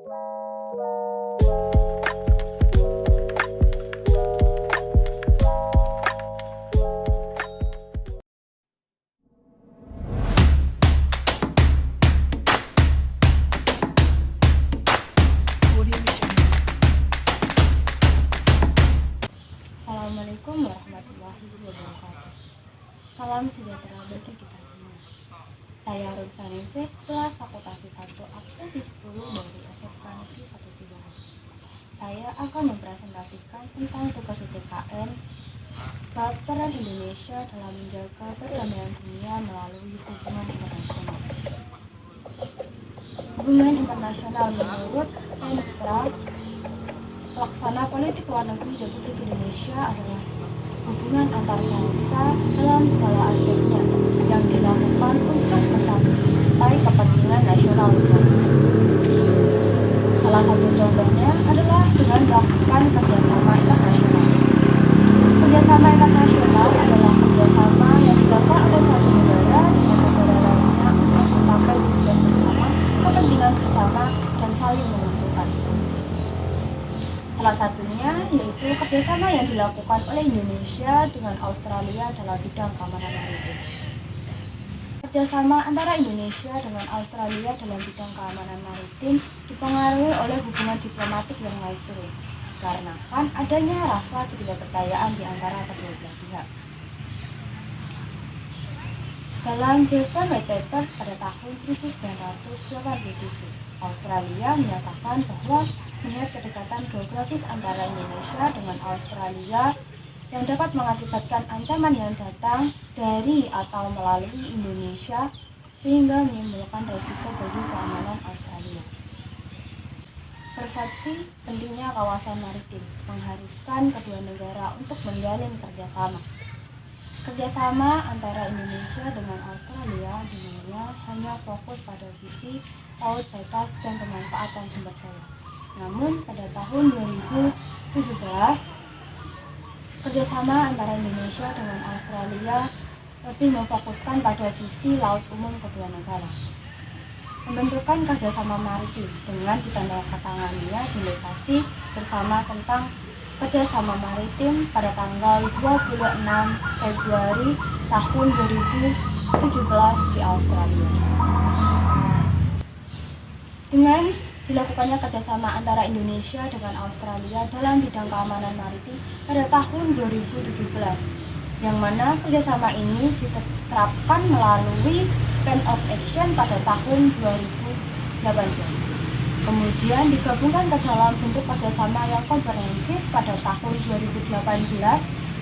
Assalamualaikum warahmatullahi wabarakatuh. Salam sejahtera bagi kita semua. Saya Rumsaningsih, kelas Akuntansi 1 absen 10 dari SMK Negeri 1 Sidoarjo. Saya akan mempresentasikan tentang tugas UTKN bab peran Indonesia dalam menjaga perdamaian dunia melalui hubungan internasional. Hubungan internasional menurut Enstra, pelaksana politik luar negeri Republik Indonesia adalah hubungan antar bangsa dalam segala aspeknya yang dilakukan untuk mencapai kepentingan nasional. Salah satu contohnya adalah dengan melakukan kerjasama internasional. Kerjasama internasional adalah kerjasama yang dilakukan oleh suatu negara dengan negara lainnya untuk mencapai tujuan bersama, kepentingan bersama, dan saling menguntungkan. Salah satunya yaitu kerjasama yang dilakukan oleh Indonesia dengan Australia dalam bidang keamanan maritim. Kerjasama antara Indonesia dengan Australia dalam bidang keamanan maritim dipengaruhi oleh hubungan diplomatik yang naik turun, karena adanya rasa ketidakpercayaan di antara kedua belah pihak. Dalam Devon White Paper pada tahun 1987, Australia menyatakan bahwa melihat kedekatan geografis antara Indonesia dengan Australia yang dapat mengakibatkan ancaman yang datang dari atau melalui Indonesia sehingga menimbulkan risiko bagi keamanan Australia. Persepsi pentingnya kawasan maritim mengharuskan kedua negara untuk menjalin kerjasama. Kerjasama antara Indonesia dengan Australia dinilai hanya fokus pada visi laut bebas dan pemanfaatan sumber daya. Namun pada tahun 2017, kerjasama antara Indonesia dengan Australia lebih memfokuskan pada visi laut umum kedua negara. Pembentukan kerjasama maritim dengan ditandatanganinya di lokasi bersama tentang kerjasama maritim pada tanggal 26 Februari tahun 2017 di Australia. Dengan dilakukannya kerjasama antara Indonesia dengan Australia dalam bidang keamanan maritim pada tahun 2017, yang mana kerjasama ini diterapkan melalui Plan of Action pada tahun 2018. Kemudian digabungkan ke dalam bentuk kerjasama yang komprehensif pada tahun 2018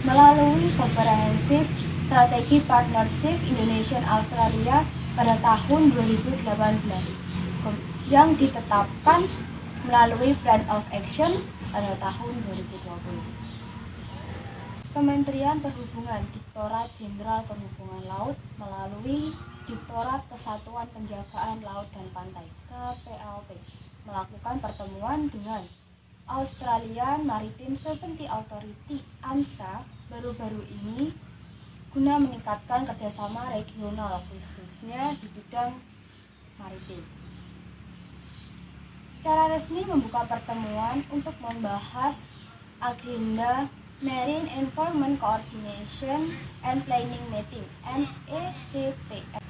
melalui Comprehensive Strategy Partnership Indonesia-Australia pada tahun 2018 yang ditetapkan melalui Plan of Action pada tahun 2020. Kementerian Perhubungan, Direktorat Jenderal Perhubungan Laut melalui Direktorat Kesatuan Penjagaan Laut dan Pantai (KPLP) melakukan pertemuan dengan Australian Maritime Safety Authority (AMSA) baru-baru ini guna meningkatkan kerjasama regional khususnya di bidang maritim. Secara resmi membuka pertemuan untuk membahas agenda Marine Environment Coordination and Planning Meeting (MECPM)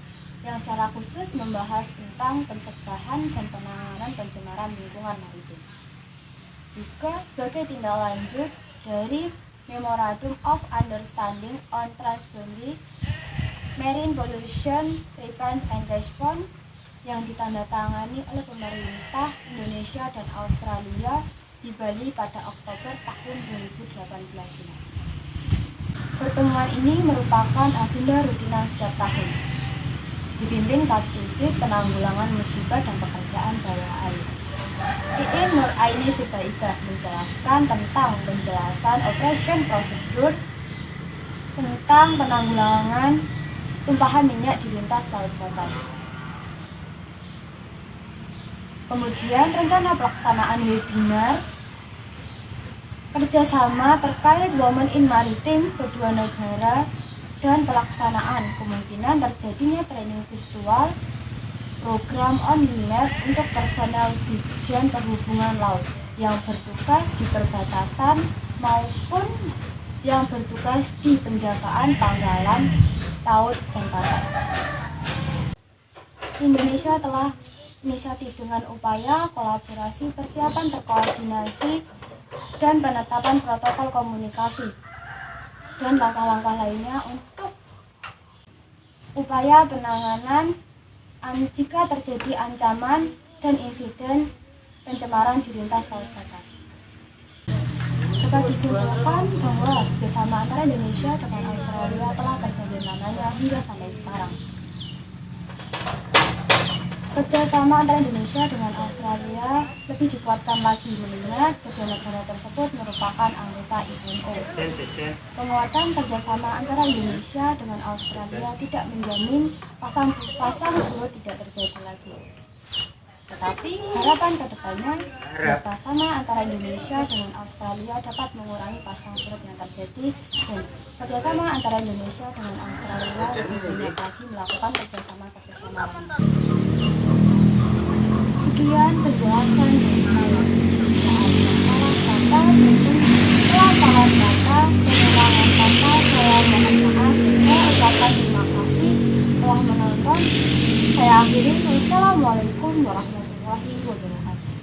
yang secara khusus membahas tentang pencegahan dan penanganan pencemaran lingkungan maritim. Juga sebagai tindak lanjut dari Memorandum of Understanding on Transboundary Marine Pollution Prevention and Response yang ditandatangani oleh pemerintah Indonesia dan Australia di Bali pada Oktober tahun 2018 ini. Pertemuan ini merupakan agenda rutinan setiap tahun, dipimpin Kapsudit Penanggulangan Musibah dan Pekerjaan Bawah Air. Iin Nur Aini Subaidah menjelaskan tentang penjelasan operation prosedur tentang penanggulangan tumpahan minyak di lintas laut batas. Kemudian rencana pelaksanaan webinar kerjasama terkait Women in Maritime kedua negara dan pelaksanaan kemungkinan terjadinya training virtual program on the map untuk personel Ditjen Perhubungan Laut yang bertugas di perbatasan maupun yang bertugas di penjagaan pangkalan laut dan pantai. Indonesia telah inisiatif dengan upaya kolaborasi, persiapan terkoordinasi, dan penetapan protokol komunikasi dan langkah-langkah lainnya untuk upaya penanganan jika terjadi ancaman dan insiden pencemaran di lintas laut batas. Dapat disimpulkan bahwa kerjasama antara Indonesia dengan Australia telah terjalin lamanya hingga sampai sekarang. Kerjasama antara Indonesia dengan Australia lebih dikuatkan lagi mengingat kedua negara tersebut merupakan anggota IMO. Penguatan kerjasama antara Indonesia dengan Australia tidak menjamin pasang surut tidak terjadi lagi. Tetapi harapan kedepannya kerjasama antara Indonesia dengan Australia dapat mengurangi pasang surut yang terjadi dan kerjasama antara Indonesia dengan Australia lebih banyak lagi melakukan kerjasama lain. Sekian penjelasan dari saya. Jika ada masalah kata maupun kelelahan kata, pengulangan kata, saya mohon maaf. Saya ucapkan terima kasih telah menonton. Saya akhiri. Wassalamualaikum warahmatullahi wabarakatuh.